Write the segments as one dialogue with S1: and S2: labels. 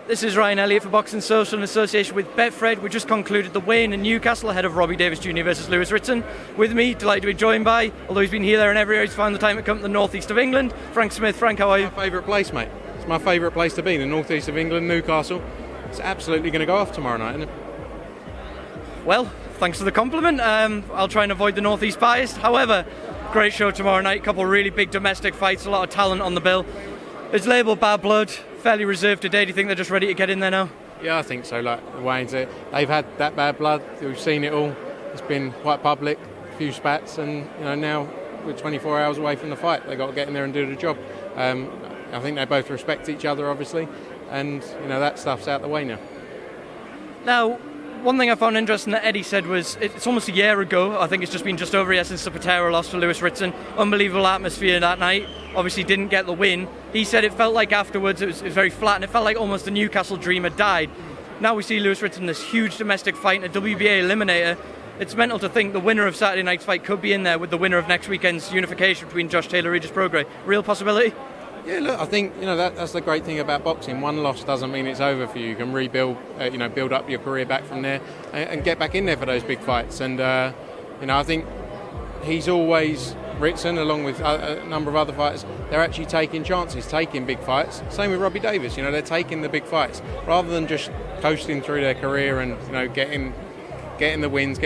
S1: This is Ryan Elliott for Boxing Social in association with Betfred. We just concluded the weigh-in in Newcastle ahead of Robbie Davies, Jr. versus Ruiz-Ritson. With me, delighted to be joined by, although he's been here, there and everywhere, he's found the time to come to the northeast of England. Frank Smith. Frank, how are you?
S2: My favourite place, mate. It's my favourite place to be, the northeast of England, Newcastle. It's absolutely going to go off tomorrow night, isn't it?
S1: Well, thanks for the compliment. I'll try and avoid the northeast bias. However, great show tomorrow night. A couple of really big domestic fights, a lot of talent on the bill. It's labelled bad blood, fairly reserved today. Do you think they're just ready to get in there now?
S2: Yeah, I think so. Like the Waynes, they've had that bad blood. We've seen it all. It's been quite public, a few spats, and now we're 24 hours away from the fight. They've got to get in there and do the job. I think they both respect each other, obviously, and that stuff's out the way now.
S1: Now, one thing I found interesting that Eddie said was it's almost a year ago. I think it's just been just over a year since the Patera loss to Ruiz-Ritson. Unbelievable atmosphere that night. Obviously didn't get the win. He said it felt like afterwards it was very flat and it felt like almost the Newcastle dream had died. Now we see Ruiz-Ritson in this huge domestic fight in a WBA eliminator. It's mental to think the winner of Saturday night's fight could be in there with the winner of next weekend's unification between Josh Taylor and Regis Prograis. Real possibility?
S2: Yeah, look, I think that's the great thing about boxing. One loss doesn't mean it's over for you. You can rebuild, build up your career back from there and get back in there for those big fights. And I think he's always Ritson, along with a number of other fighters. They're actually taking chances, taking big fights. Same with Robbie Davies. They're taking the big fights rather than just coasting through their career and getting the wins.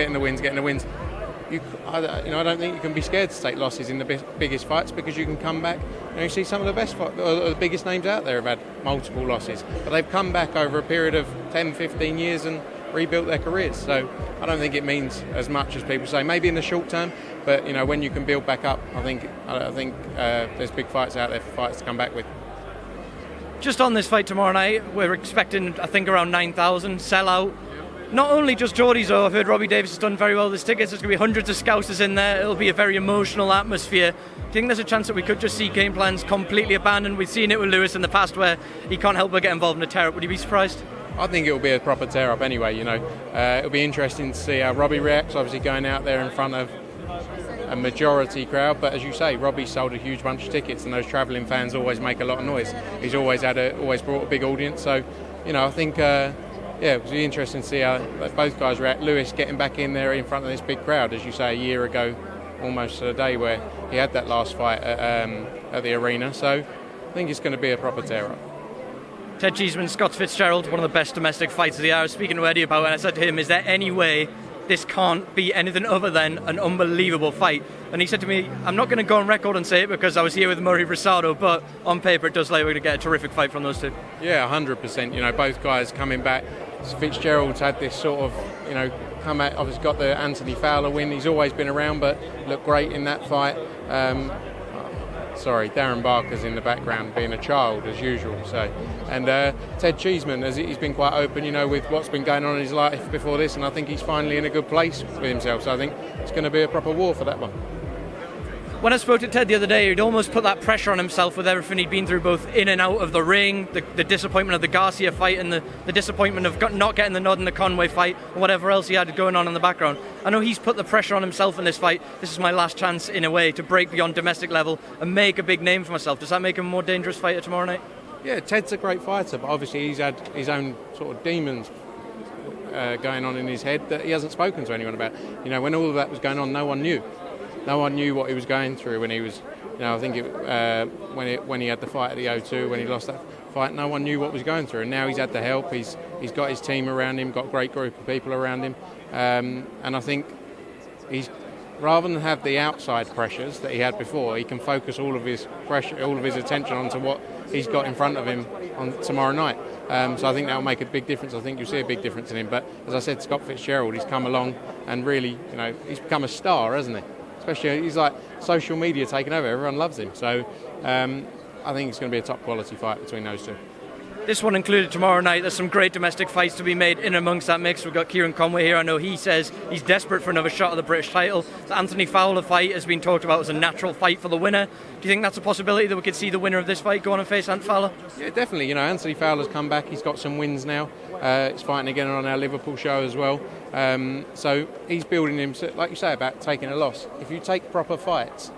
S2: I don't think you can be scared to take losses in the biggest fights because you can come back. You see some of the best the biggest names out there have had multiple losses, but they've come back over a period of 10, 15 years and rebuilt their careers. So I don't think it means as much as people say. Maybe in the short term, but when you can build back up, I think there's big fights out there for fighters to come back with.
S1: Just on this fight tomorrow night, we're expecting I think around 9,000 sellout. Not only just Geordies though, I've heard Robbie Davies has done very well with his tickets. There's going to be hundreds of scousers in there. It'll be a very emotional atmosphere. Do you think there's a chance that we could just see game plans completely abandoned? We've seen it with Lewis in the past where he can't help but get involved in a tear-up. Would you be surprised?
S2: I think it'll be a proper tear-up anyway. It'll be interesting to see how Robbie reacts, obviously going out there in front of a majority crowd, but as you say, Robbie sold a huge bunch of tickets and those travelling fans always make a lot of noise. He's always brought a big audience, so I think it was interesting to see how both guys react. Lewis getting back in there in front of this big crowd, as you say, a year ago, almost to the day where he had that last fight at the arena. So I think it's going to be a proper tear-up.
S1: Ted Cheeseman, Scott Fitzgerald, one of the best domestic fights of the year. I was speaking to Eddie about it and I said to him, is there any way this can't be anything other than an unbelievable fight? And he said to me, I'm not going to go on record and say it because I was here with Murray Brasado, but on paper it does look like we're going to get a terrific fight from those two.
S2: Yeah, 100%. Both guys coming back. Fitzgerald's had this sort of, come out, obviously got the Anthony Fowler win. He's always been around, but looked great in that fight. Darren Barker's in the background being a child as usual. So, and Ted Cheeseman, he's been quite open, with what's been going on in his life before this, and I think he's finally in a good place with himself. So I think it's going to be a proper war for that one.
S1: When I spoke to Ted the other day, he'd almost put that pressure on himself with everything he'd been through, both in and out of the ring, the disappointment of the Garcia fight and the disappointment of not getting the nod in the Conway fight, and whatever else he had going on in the background. I know he's put the pressure on himself in this fight. This is my last chance, in a way, to break beyond domestic level and make a big name for myself. Does that make him a more dangerous fighter tomorrow night? Yeah,
S2: Ted's a great fighter, but obviously he's had his own sort of demons going on in his head that he hasn't spoken to anyone about. When all of that was going on, no one knew. No one knew what he was going through when he was, I think when he had the fight at the O2, when he lost that fight, no one knew what was going through. And now he's had the help. He's got his team around him, got a great group of people around him, and I think he's rather than have the outside pressures that he had before, he can focus all of his pressure, all of his attention onto what he's got in front of him on tomorrow night. So I think that will make a big difference. I think you'll see a big difference in him. But as I said, Scott Fitzgerald, he's come along and really, he's become a star, hasn't he? Especially, he's like social media taking over. Everyone loves him. So I think it's going to be a top quality fight between those two.
S1: This one included tomorrow night. There's some great domestic fights to be made in amongst that mix. We've got Ciaran Conway here. I know he says he's desperate for another shot at the British title. The Anthony Fowler fight has been talked about as a natural fight for the winner. Do you think that's a possibility that we could see the winner of this fight go on and face Ant Fowler?
S2: Yeah, definitely. Anthony Fowler's come back. He's got some wins now. He's fighting again on our Liverpool show as well. So he's building him, like you say, about taking a loss. If you take proper fights,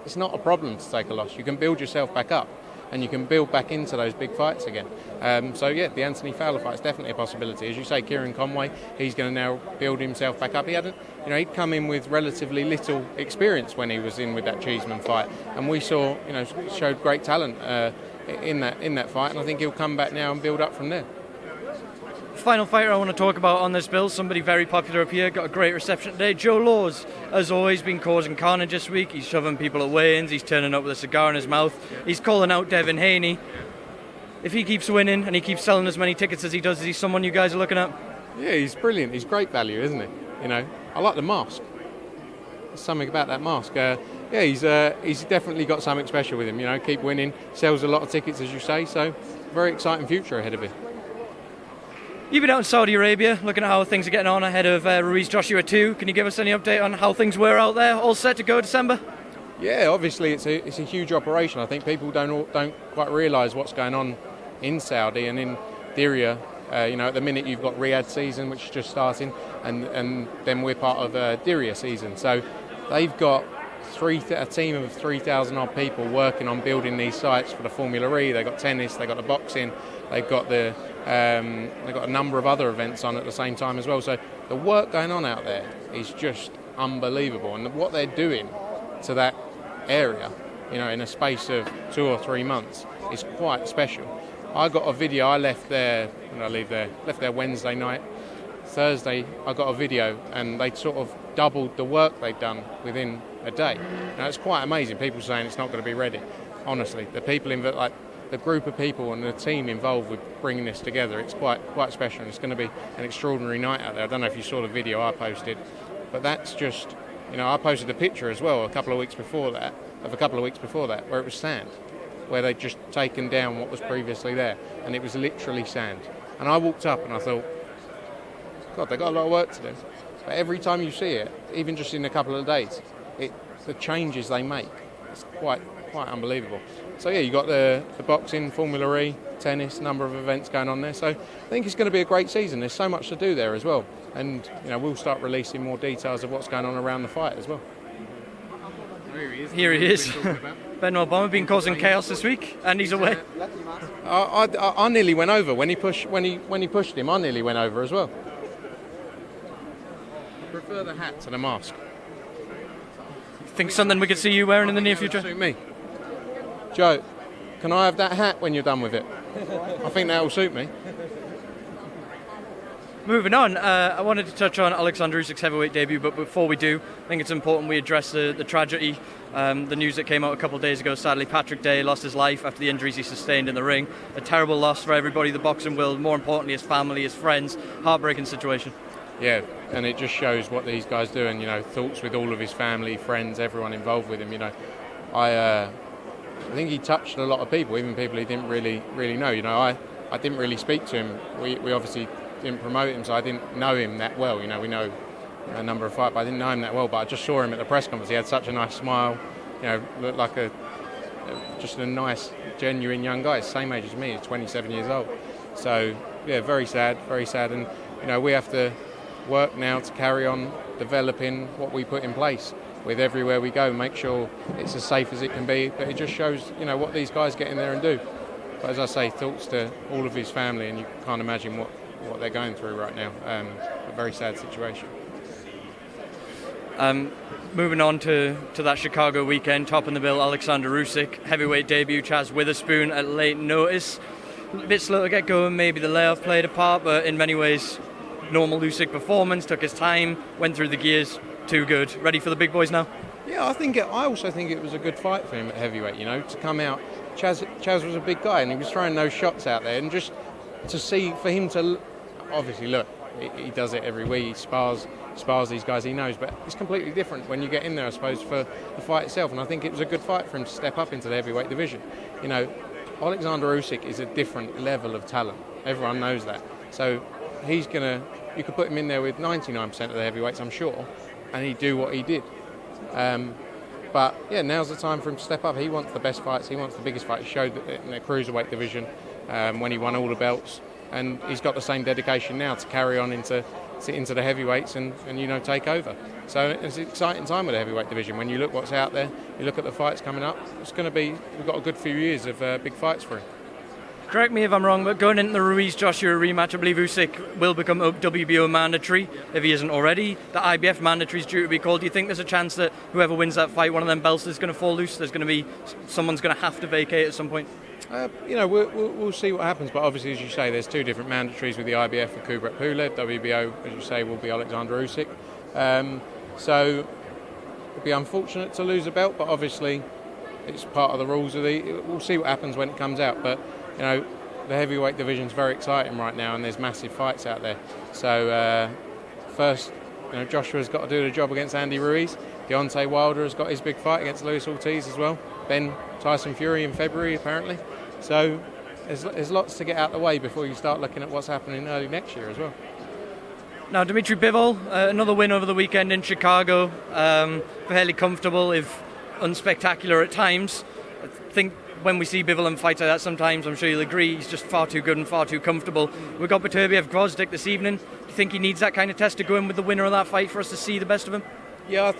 S2: it's not a problem to take a loss. You can build yourself back up. and you can build back into those big fights again. So yeah, the Anthony Fowler fight is definitely a possibility. As you say, Ciaran Conway, he's going to now build himself back up. He'd come in with relatively little experience when he was in with that Cheeseman fight, and we saw, showed great talent in that fight, and I think he'll come back now and build up from there.
S1: Final fighter I want to talk about on this bill, somebody very popular up here, got a great reception today. Joe Laws has always been causing carnage this week. He's shoving people at weigh-ins, he's turning up with a cigar in his mouth, he's calling out Devon Haney. If he keeps winning and he keeps selling as many tickets as he does, is he someone you guys are looking at?
S2: Yeah, he's brilliant. He's great value, isn't he? I like the mask. There's something about that mask. He's definitely got something special with him. Keep winning, sells a lot of tickets, as you say. So, very exciting future ahead of him.
S1: You've been out in Saudi Arabia looking at how things are getting on ahead of Ruiz-Joshua 2. Can you give us any update on how things were out there? All set to go December?
S2: Yeah, obviously it's a huge operation. I think people don't quite realise what's going on in Saudi and in Diriyah. At the minute you've got Riyadh season, which is just starting, and then we're part of Diriyah season. So they've got a team of 3,000 odd people working on building these sites for the Formula E. They've got tennis, they've got the boxing, they've got a number of other events on at the same time as well. So the work going on out there is just unbelievable, and what they're doing to that area, in a space of 2 or 3 months, is quite special. I got a video. I left there Wednesday night. Thursday, I got a video, and they'd sort of doubled the work they'd done within a day. Now it's quite amazing. People saying it's not going to be ready. Honestly, the people the group of people and the team involved with bringing this together, it's quite special, and it's going to be an extraordinary night out there. I don't know if you saw the video I posted, but that's just, I posted a picture as well a couple of weeks before that, where it was sand, where they'd just taken down what was previously there, and it was literally sand. And I walked up and I thought, God, they've got a lot of work to do. But every time you see it, even just in a couple of days, the changes they make, it's quite unbelievable. So yeah, you got the boxing, Formula E, tennis, number of events going on there. So I think it's going to be a great season. There's so much to do there as well, and we'll start releasing more details of what's going on around the fight as well.
S1: Here he is. Ben Obama been causing chaos this week, and he's away.
S2: I nearly went over when he pushed him. I nearly went over as well. I prefer the hat to the mask.
S1: Think something we could see you wearing in the near future?
S2: Suit me. Joe, can I have that hat when you're done with it? I think that will suit me.
S1: Moving on, I wanted to touch on Alexander Usyk's heavyweight debut, but before we do, I think it's important we address the tragedy, the news that came out a couple of days ago. Sadly, Patrick Day lost his life after the injuries he sustained in the ring. A terrible loss for everybody, the boxing world, more importantly his family, his friends. Heartbreaking situation.
S2: Yeah, and it just shows what these guys do, and thoughts with all of his family, friends, everyone involved with him. I think he touched a lot of people, even people he didn't really know. I didn't really speak to him. We obviously didn't promote him, so I didn't know him that well. We know a number of fights, but I didn't know him that well. But I just saw him at the press conference. He had such a nice smile. Looked like just a nice, genuine young guy. Same age as me. He's 27 years old. So yeah, very sad, and we have to work now to carry on developing what we put in place with everywhere we go, make sure it's as safe as it can be. But it just shows, what these guys get in there and do. But as I say, thoughts to all of his family, and you can't imagine what they're going through right now. A very sad situation.
S1: Moving on to that Chicago weekend, top in the bill, Alexander Usyk, heavyweight debut, Chaz Witherspoon at late notice. A bit slow to get going, maybe the layoff played a part, but in many ways, normal Usyk performance, took his time, went through the gears, too good. Ready for the big boys now?
S2: Yeah, I also think it was a good fight for him at heavyweight, to come out. Chaz was a big guy, and he was throwing those shots out there, and just to see, for him to, obviously, look, he does it every week, he spars these guys he knows, but it's completely different when you get in there, I suppose, for the fight itself, and I think it was a good fight for him to step up into the heavyweight division. Alexander Usyk is a different level of talent. Everyone knows that. So you could put him in there with 99% of the heavyweights, I'm sure, and he'd do what he did. But yeah, now's the time for him to step up. He wants the best fights, he wants the biggest fights. He showed that in the cruiserweight division when he won all the belts, and he's got the same dedication now to carry on into sit into the heavyweights and take over. So it's an exciting time with the heavyweight division. When you look what's out there, you look at the fights coming up, we've got a good few years of big fights for him.
S1: Correct me if I'm wrong, but going into the Ruiz-Joshua rematch, I believe Usyk will become WBO mandatory if he isn't already. The IBF mandatory is due to be called. Do you think there's a chance that whoever wins that fight, one of them belts is going to fall loose? Someone's going to have to vacate at some point?
S2: We'll see what happens, but obviously, as you say, there's two different mandatories with the IBF for Kubrat Pulev. WBO, as you say, will be Alexander Usyk. So it'd be unfortunate to lose a belt, but obviously it's part of the rules we'll see what happens when it comes out. But the heavyweight division's very exciting right now, and there's massive fights out there. So first, Joshua's got to do the job against Andy Ruiz. Deontay Wilder has got his big fight against Luis Ortiz as well. Then Tyson Fury in February, apparently. So there's lots to get out of the way before you start looking at what's happening early next year as well.
S1: Now, Dimitri Biffle, another win over the weekend in Chicago. Fairly comfortable, if unspectacular at times. I think when we see Biffle in fights like that, sometimes, I'm sure you'll agree, he's just far too good and far too comfortable. We've got Beterbiev Gvozdyk this evening. Do you think he needs that kind of test to go in with the winner of that fight for us to see the best of him?
S2: Yeah, I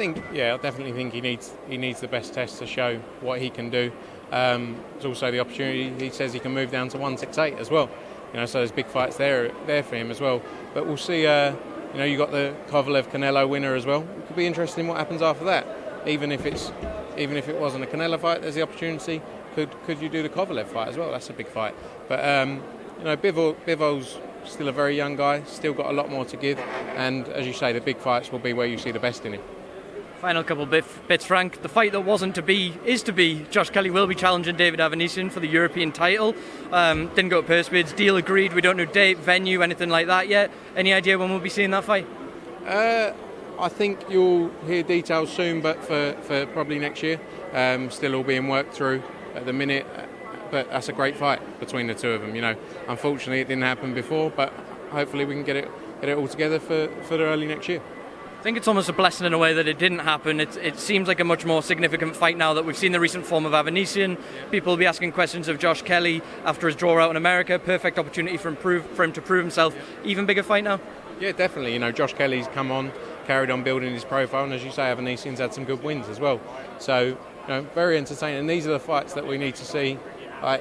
S2: definitely think he needs the best test to show what he can do. There's also the opportunity, he says he can move down to 168 as well. So there's big fights there for him as well. But we'll see. You got the Kovalev-Canelo winner as well. It could be interesting what happens after that. Even if it wasn't a Canelo fight, there's the opportunity. Could you do the Kovalev fight as well? That's a big fight. But Bivol's still a very young guy, still got a lot more to give. And as you say, the big fights will be where you see the best in him.
S1: Final couple bits, Frank. The fight that wasn't to be is to be. Josh Kelly will be challenging David Ivanishin for the European title. Didn't go to purse bids. Deal agreed. We don't know date, venue, anything like that yet. Any idea when we'll be seeing that fight?
S2: I think you'll hear details soon, but for probably next year. Still all being worked through at the minute. But that's a great fight between the two of them. Unfortunately it didn't happen before, but hopefully we can get it all together for the early next year.
S1: I think it's almost a blessing in a way that it didn't happen. It seems like a much more significant fight now that we've seen the recent form of Ivanishin. People will be asking questions of Josh Kelly after his draw out in America. Perfect opportunity for him to prove himself. Even bigger fight now? Yeah,
S2: definitely. Josh Kelly's come on, carried on building his profile, and as you say, Ivanishin's had some good wins as well. So, very entertaining. And these are the fights that we need to see. To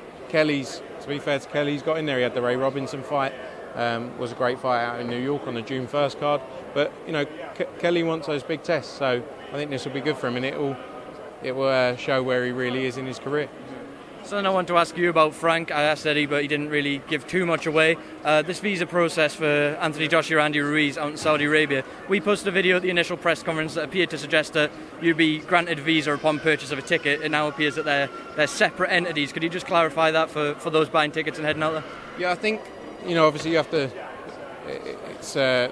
S2: be fair to Kelly, he's got in there. He had the Ray Robinson fight. Was a great fight out in New York on the June 1st card. But, Kelly wants those big tests, so I think this will be good for him, and it will show where he really is in his career.
S1: So then I want to ask you about Frank. I asked Eddie, but he didn't really give too much away. This visa process for Anthony Joshua, Andy Ruiz out in Saudi Arabia. We posted a video at the initial press conference that appeared to suggest that you'd be granted a visa upon purchase of a ticket. It now appears that they're separate entities. Could you just clarify that for those buying tickets and heading out there?
S2: Yeah, I think, obviously you have to...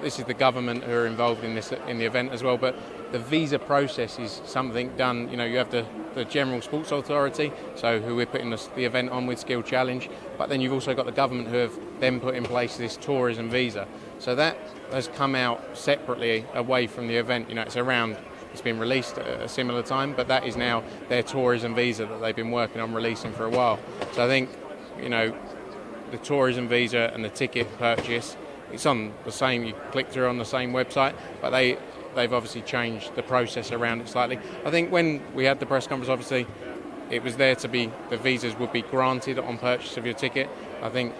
S2: this is the government who are involved in the event as well, but the visa process is something done. You have the General Sports Authority, so who we're putting the event on with Skill Challenge, but then you've also got the government who have then put in place this tourism visa. So that has come out separately away from the event. It's been released at a similar time, but that is now their tourism visa that they've been working on releasing for a while. So I think the tourism visa and the ticket purchase, it's on the same, you click through on the same website, but they've obviously changed the process around it slightly. I think when we had the press conference, obviously, it was there to be, the visas would be granted on purchase of your ticket. I think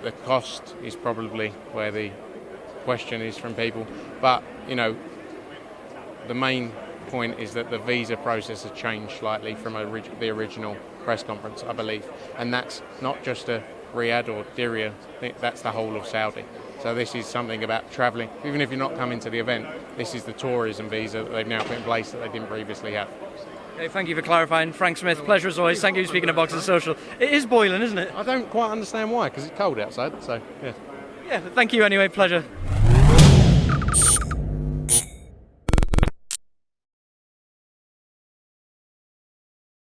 S2: the cost is probably where the question is from people. But, the main point is that the visa process has changed slightly from the original press conference, I believe. And that's not just a Riyadh or Diriyah, I think that's the whole of Saudi. So this is something about travelling. Even if you're not coming to the event, this is the tourism visa that they've now put in place that they didn't previously have.
S1: Okay, thank you for clarifying. Frank Smith, pleasure as always. Thank you for speaking of Boxing Social. It is boiling, isn't it?
S2: I don't quite understand why, because it's cold outside, so yeah.
S1: Yeah, thank you anyway, pleasure.